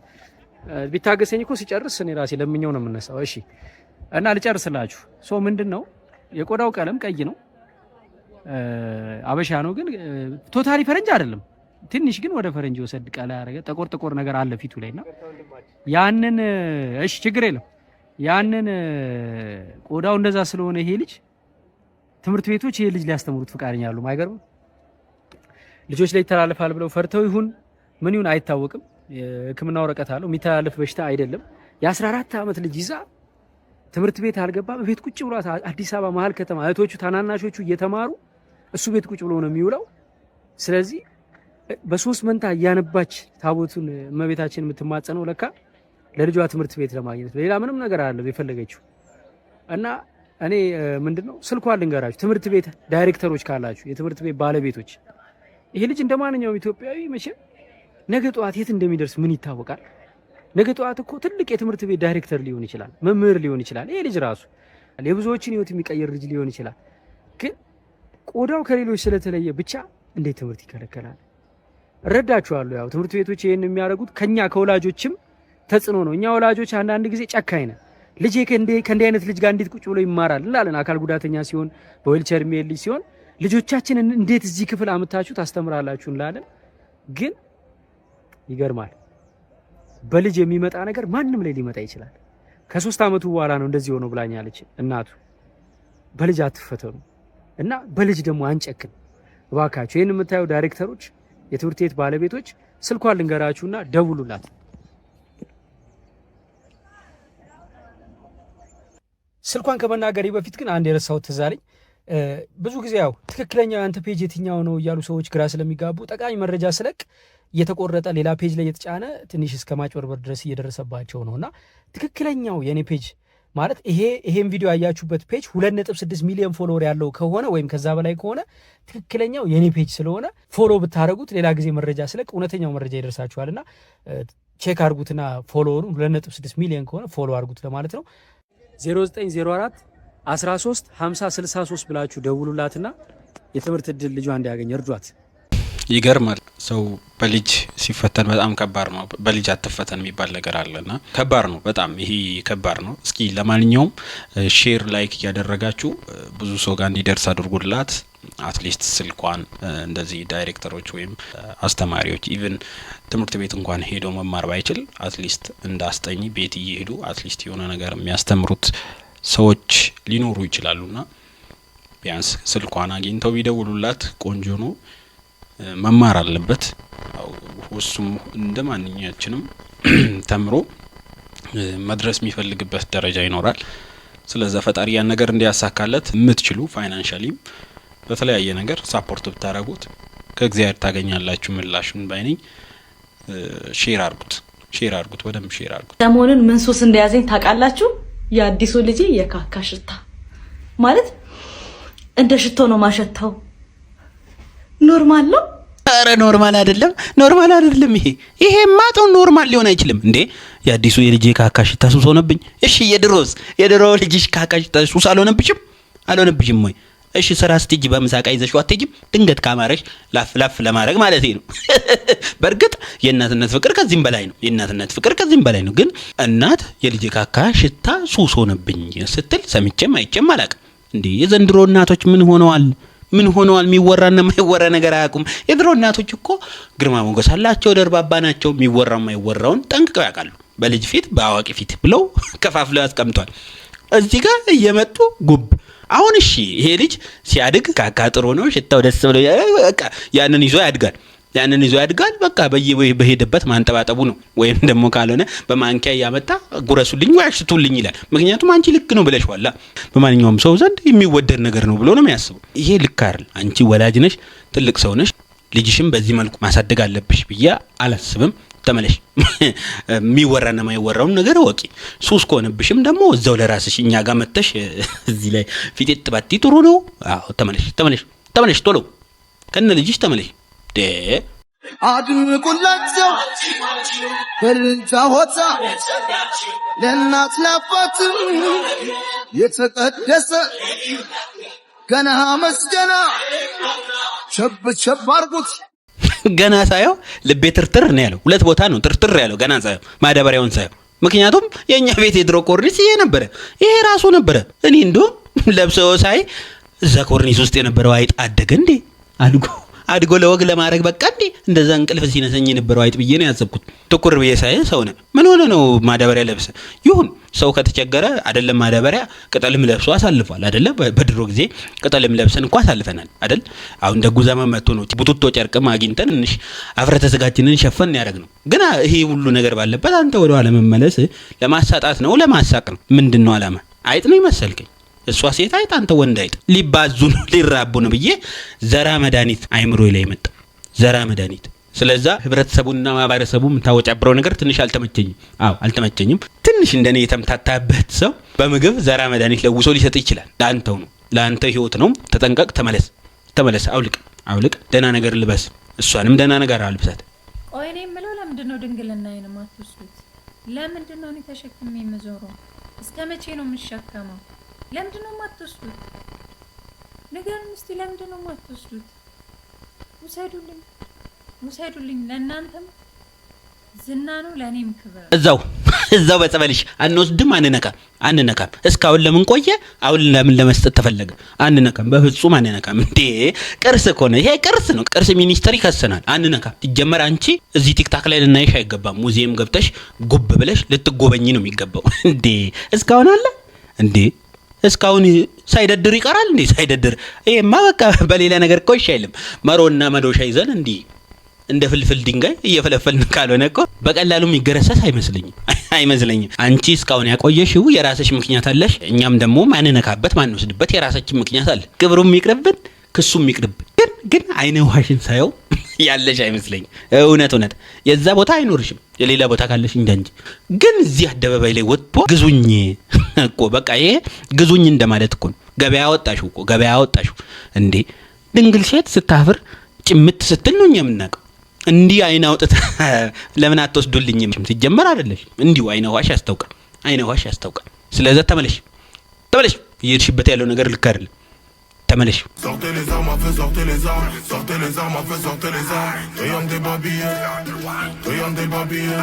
Speaker 3: ቢታገሰኝ እኮ ሲጨርስ እኔ ራሴ ለምኛው ነው የምነሳው። እሺ እና ልጨርስላችሁ። ሶ ምንድነው የቆዳው ቀለም ቀይ ነው፣ አበሻ ነው፣ ግን ቶታሊ ፈረንጅ አይደለም። ትንሽ ግን ወደ ፈረንጅ ወሰድ ቀላ ያረገ ጠቆር ነገር አለ ፊቱ ላይና ያንን እሺ ችግር የለም። ያንን ቆዳው እንደዛ ስለሆነ ይሄ ልጅ ትምህርት ቤቶች ይሄ ልጅ ሊያስተምሩት ፍቃደኛ ያሉ ማይገርም ልጆች ላይ ይተላለፋል ብለው ፈርተው ይሁን ምን ይሁን አይታወቅም። የሕክምና ወረቀት አለው፣ የሚተላለፍ በሽታ አይደለም። የ14 አመት ልጅ ይዛ ትምህርት ቤት አልገባም። ቤት ቁጭ ብሏት አዲስ አበባ መሀል ከተማ እህቶቹ ታናናሾቹ እየተማሩ እሱ ቤት ቁጭ ብሎ ነው የሚውለው። ስለዚህ በሶስት መንታ እያነባች ታቦቱን እመቤታችን የምትማጸነው ለካ ለልጇ ትምህርት ቤት ለማግኘት ሌላ ምንም ነገር አለ የፈለገችው። እና እኔ ምንድነው ስልኳን ልንገራችሁ፣ ትምህርት ቤት ዳይሬክተሮች ካላችሁ፣ የትምህርት ቤት ባለቤቶች፣ ይሄ ልጅ እንደማንኛውም ኢትዮጵያዊ መቼም ነገ ጠዋት የት እንደሚደርስ ምን ይታወቃል? ነገ ጠዋት እኮ ትልቅ የትምህርት ቤት ዳይሬክተር ሊሆን ይችላል፣ መምህር ሊሆን ይችላል። ይሄ ልጅ ራሱ የብዙዎችን ህይወት የሚቀይር ልጅ ሊሆን ይችላል። ግን ቆዳው ከሌሎች ስለተለየ ብቻ እንዴት ትምህርት ይከለከላል? እረዳችኋለሁ። ያው ትምህርት ቤቶች ይሄን የሚያደርጉት ከኛ ከወላጆችም ተጽዕኖ ነው። እኛ ወላጆች አንዳንድ ጊዜ ጨካኝ ነን። ልጄ ከእንዲህ አይነት ልጅ ጋር እንዴት ቁጭ ብሎ ይማራል እንላለን። አካል ጉዳተኛ ሲሆን በዊልቸር የሚሄድ ልጅ ሲሆን ልጆቻችንን እንዴት እዚህ ክፍል አምታችሁ ታስተምራላችሁ እንላለን። ግን ይገርማል፣ በልጅ የሚመጣ ነገር ማንም ላይ ሊመጣ ይችላል። ከ3 አመቱ በኋላ ነው እንደዚህ ሆኖ ብላኛለች እናቱ። በልጅ አትፈተኑ እና በልጅ ደግሞ አንጨክን እባካችሁ። ይሄን የምታዩ ዳይሬክተሮች፣ የትምህርት ቤት ባለቤቶች ስልኳን ልንገራችሁና ደውሉላት። ስልኳን ከመናገሬ በፊት ግን አንድ የረሳሁት ትዝ አለኝ። ብዙ ጊዜ ያው ትክክለኛው ያንተ ፔጅ የትኛው ነው እያሉ ሰዎች ግራ ስለሚጋቡ ጠቃሚ መረጃ ስለቅ እየተቆረጠ ሌላ ፔጅ ላይ የተጫነ ትንሽ እስከ ማጭበርበር ድረስ እየደረሰባቸው ነውና ትክክለኛው የኔ ፔጅ ማለት ይሄን ቪዲዮ ያያችሁበት ፔጅ 2.6 ሚሊዮን ፎሎወር ያለው ከሆነ ወይም ከዛ በላይ ከሆነ ትክክለኛው የኔ ፔጅ ስለሆነ ፎሎ ብታረጉት ሌላ ጊዜ መረጃ ስለቅ እውነተኛው መረጃ ይደርሳችኋልና ቼክ አርጉትና ፎሎወሩን 2.6 ሚሊዮን ከሆነ ፎሎ አርጉት ለማለት ነው። 0904 13 50 63 ብላችሁ ደውሉላትና የትምህርት እድል ልጇ እንዲያገኝ እርዷት።
Speaker 1: ይገርማል። ሰው በልጅ ሲፈተን በጣም ከባድ ነው። በልጅ አትፈተን የሚባል ነገር አለና ከባድ ነው፣ በጣም ይሄ ከባድ ነው። እስኪ ለማንኛውም ሼር ላይክ እያደረጋችሁ ብዙ ሰው ጋር እንዲደርስ አድርጉላት። አትሊስት ስልኳን እንደዚህ ዳይሬክተሮች ወይም አስተማሪዎች ኢቭን ትምህርት ቤት እንኳን ሄዶ መማር ባይችል አትሊስት እንዳስጠኝ ቤት እየሄዱ አትሊስት የሆነ ነገር የሚያስተምሩት ሰዎች ሊኖሩ ይችላሉና ቢያንስ ስልኳን አግኝተው ቢደውሉላት ቆንጆ ነው። መማር አለበት። እሱም እንደማንኛችንም ተምሮ መድረስ የሚፈልግበት ደረጃ ይኖራል። ስለዚህ ፈጣሪ ያን ነገር እንዲያሳካለት የምትችሉ ፋይናንሻሊም በተለያየ ነገር ሳፖርት ብታረጉት ከእግዚአብሔር ታገኛላችሁ ምላሹን ባይነኝ። ሼር አርጉት በደንብ ሼር አርጉት።
Speaker 12: ሰሞኑን ምን ሱስ እንደያዘኝ ታውቃላችሁ? የአዲሱ ልጅ የካካ ሽታ ማለት እንደ ሽቶ ነው ማሸተው። ኖርማል ነው?
Speaker 1: አረ ኖርማል አይደለም። ይሄ ማጠው ኖርማል ሊሆን አይችልም እንዴ! የአዲሱ የልጅ የካካ ሽታ ሱስ ሆነብኝ። እሺ የድሮ ልጅሽ ካካ ሽታ ሱስ አልሆነብሽም ወይ? እሺ ስራ ስትጂ በምሳቃ ይዘሽው አትሄጂም? ድንገት ካማረሽ ላፍ ለማድረግ ማለት ነው። በርግጥ የእናትነት ፍቅር ከዚህም በላይ ነው። ግን እናት የልጅ ካካ ሽታ ሱስ ሆነብኝ ስትል ሰምቼም አይቼም አላውቅም። እንዴ የዘንድሮ እናቶች ምን ሆነዋል? የሚወራና የማይወራ ነገር አያውቁም። የድሮ እናቶች እኮ ግርማ ሞገስ አላቸው፣ ደርባባ ናቸው። የሚወራው የማይወራውን ጠንቅቀው ያውቃሉ። በልጅ ፊት በአዋቂ ፊት ብለው ከፋፍለው ያስቀምጧል። እዚህ ጋር እየመጡ ጉብ። አሁን እሺ ይሄ ልጅ ሲያድግ ካካ ጥሩ ነው፣ ሽታው ደስ ብሎ በቃ ያንን ይዞ ያድጋል። በቃ በሄደበት ማንጠባጠቡ ነው። ወይም ደግሞ ካልሆነ በማንኪያ ያመጣ ጉረሱልኝ ወይ አሽቱልኝ ይላል። ምክንያቱም አንቺ ልክ ነው ብለሽዋላ። በማንኛውም ሰው ዘንድ የሚወደድ ነገር ነው ብሎ ነው የሚያስበው። ይሄ ልክ አይደል። አንቺ ወላጅ ነሽ፣ ትልቅ ሰው ነሽ። ልጅሽም በዚህ መልኩ ማሳደግ አለብሽ ብዬ አላስብም። ተመለሽ። የሚወራና የማይወራውን ነገር ወቂ። ሱስ ከሆነብሽም ደግሞ እዛው ለራስሽ እኛ ጋር መተሽ እዚህ ላይ ፊት ጥባቲ ጥሩ ነው። አዎ ተመለሽ ቶሎ ከነ ልጅሽ ተመለሽ።
Speaker 6: አድምቁላቸው በልልታ ሆታ ለእናት ለአባትም የተቀደሰ ገና መስገና ቸብ አርጉት።
Speaker 1: ገና ሳየው ልቤ ትርትር ነው ያለው። ሁለት ቦታ ነው ትርትር ያለው ገና ሳየው፣ ማዳበሪያውን ሳየው። ምክንያቱም የኛ ቤት የድሮ ኮርኒስ ይሄ ነበረ፣ ይሄ ራሱ ነበረ። እኔ እንደውም ለብሰው ሳይ እዛ ኮርኒስ ውስጥ የነበረው አይጥ አደገ እንዴ አድጎ ለወግ ለማድረግ በቃ እንዴ እንደዛ እንቅልፍ ሲነሰኝ የነበረው አይጥ ብዬ ነው ያሰብኩት። ትኩር ብዬ ሳይ ሰው ነው ምን ሆነ ነው ማዳበሪያ ለብሰ ይሁን ሰው ከተቸገረ አይደለም ማዳበሪያ ቅጠልም ለብሶ አሳልፏል አይደለ? በድሮ ጊዜ ቅጠልም ለብሰን እንኳን አሳልፈናል አይደል? አሁን ደጉ ዘመን መጥቶ ነው ቡቱቶ ጨርቅም አግኝተን እንሽ አፍረተ ስጋችንን ሸፈን ያደርግ ነው። ግን ይሄ ሁሉ ነገር ባለበት አንተ ወደ ኋላ መመለስ ለማሳጣት ነው ለማሳቅ ነው? ምንድነው አላማ? አይጥ ነው ይመስልከኝ? እሷ ሴት አይጥ አንተ ወንድ አይጥ። ሊባዙ ነው ሊራቡ ነው ብዬ ዘራ መድኃኒት አይምሮ ላይ መጣ። ዘራ መድኃኒት። ስለዛ ህብረተሰቡና ማህበረሰቡ የምታወጫብረው ነገር ትንሽ አልተመቸኝም። ትንሽ እንደኔ የተምታታበት ሰው በምግብ ዘራ መድኃኒት ለውሶ ሊሰጥ ይችላል። ለአንተው ነው፣ ለአንተ ህይወት ነው። ተጠንቀቅ። ተመለስ። አውልቅ። ደህና ነገር ልበስ። እሷንም ደህና ነገር አልብሳት።
Speaker 13: ቆይ እኔ የምለው ለምንድን ነው ድንግልናዬን የማትወስዱት? ለምንድን ነው እኔ ተሸክሜ የምዞረው? እስከ መቼ ነው የምሸከመው? ለምንድን ነው የማትወስዱት? ንገሩኝ እስቲ፣ ለምንድን ነው የማትወስዱት? ውሰዱልኝ። ለእናንተም ዝና ነው፣ ለእኔም ክብር። እዛው በጸበልሽ አንወስድም፣ አንነካም። እስካሁን ለምን ቆየ? አሁን ለምን ለመስጠት ተፈለገ? አንነካም፣ በፍጹም አንነካም። እንዴ ቅርስ እኮ ነው ይሄ፣ ቅርስ ነው። ቅርስ ሚኒስተር ይከሰናል። አንነካም። ሲጀመር አንቺ እዚህ ቲክታክ ላይ ልናይሽ አይገባም። ሙዚየም ገብተሽ ጉብ ብለሽ ልትጎበኝ ነው የሚገባው። እንዴ እስካሁን አለ እንዴ? እስካሁን ሳይደድር ይቀራል እንዴ? ሳይደድር ይሄማ በቃ በሌላ ነገር እኮ አይሻልም። መሮና መዶሻ ይዘን እንዲህ እንደ ፍልፍል ድንጋይ እየፈለፈልን ካልሆነ እኮ በቀላሉ የሚገረሰስ አይመስለኝም። አንቺ እስካሁን ያቆየሽው የራስሽ ምክንያት አለሽ። እኛም ደግሞ ማንነካበት ማንወስድበት የራሳችን ምክንያት አለ። ክብሩም ይቅርብን፣ ክሱም ይቅርብን። ግን አይነ ውሃሽን ሳየው ያለሽ አይመስለኝም። እውነት የዛ ቦታ አይኖርሽም፣ የሌላ ቦታ ካለሽ እንጂ። ግን እዚህ አደባባይ ላይ ወጥቶ ግዙኝ እኮ በቃ ይሄ ግዙኝ እንደማለት እኮ ነው። ገበያ ወጣሽው እንዴ! ድንግል ሴት ስታፍር ጭምት ስትል ነው የምናውቀው። እንዲህ አይነ አውጥታ ለምን አትወስዱልኝም? ሲጀመር አይደለሽ እንዲሁ አይነ ውሃሽ ያስታውቃል። ስለዚህ ተመለሽ። እየሄድሽበት ያለው ነገር ልክ አይደለም። ተመለሽ።
Speaker 14: Sortez les armes, sortez les armes, sortez les armes, sortez les armes. Triangle des babilles.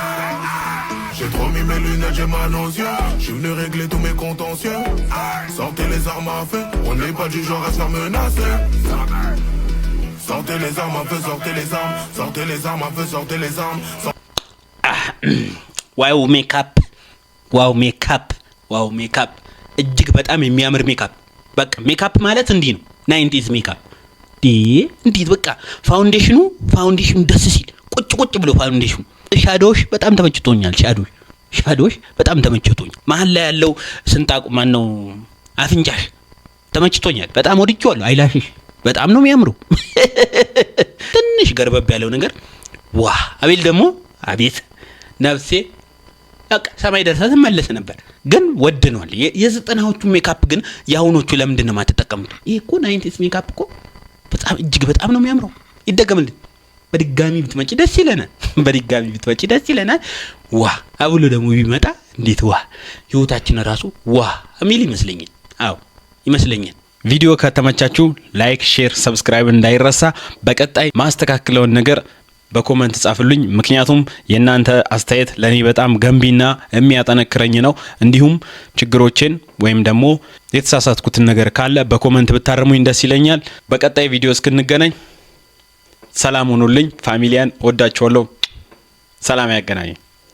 Speaker 14: J'ai trop mis mes lunettes, j'ai mal aux yeux. J'suis venu régler tous mes contentieux. Sortez les armes à feu, on n'est pas du genre à se faire menacer. Sortez les armes à feu, sortez les armes, sortez les armes à feu, sortez les armes.
Speaker 1: ዋው ሜካፕ እጅግ በጣም የሚያምር ሜካፕ። በቃ ሜካፕ ማለት እንዲህ ነው። 90s ሜካፕ
Speaker 7: እንዴት በቃ ፋውንዴሽኑ ደስ ሲል ቁጭ ብሎ ፋውንዴሽኑ ሻዶሽ በጣም ተመችቶኛል። ሻዶሽ በጣም ተመችቶኛል። መሀል ላይ ያለው ስንጣቁ ማን ነው አፍንጫሽ ተመችቶኛል። በጣም ወድጄዋለሁ። አይላሽሽ በጣም ነው የሚያምሩ። ትንሽ ገርበብ ያለው ነገር ዋ አቤል ደግሞ አቤት ነፍሴ በቃ ሰማይ ደርሳ ተመለሰ ነበር። ግን ወድነዋል። የዘጠናዎቹ ሜካፕ ግን የአሁኖቹ ለምንድን ነው የማትጠቀሙት? ይሄ እኮ 90s ሜካፕ እኮ በጣም እጅግ በጣም ነው የሚያምረው። ይደገምልን። በድጋሚ ብትመጪ ደስ ይለናል። ዋ አብሎ ደግሞ ቢመጣ እንዴት ዋ ህይወታችን ራሱ ዋ የሚል ይመስለኛል። አዎ ይመስለኛል። ቪዲዮ ከተመቻችሁ ላይክ፣ ሼር፣ ሰብስክራይብ እንዳይረሳ። በቀጣይ ማስተካከለውን ነገር በኮሜንት ጻፉልኝ። ምክንያቱም የእናንተ አስተያየት ለኔ በጣም ገንቢና የሚያጠነክረኝ ነው። እንዲሁም ችግሮችን ወይም ደግሞ የተሳሳትኩትን ነገር ካለ በኮሜንት ብታርሙኝ ደስ ይለኛል። በቀጣይ ቪዲዮ እስክንገናኝ ሰላም ሁኑልኝ። ፋሚሊያን ወዳችኋለሁ። ሰላም ያገናኘን።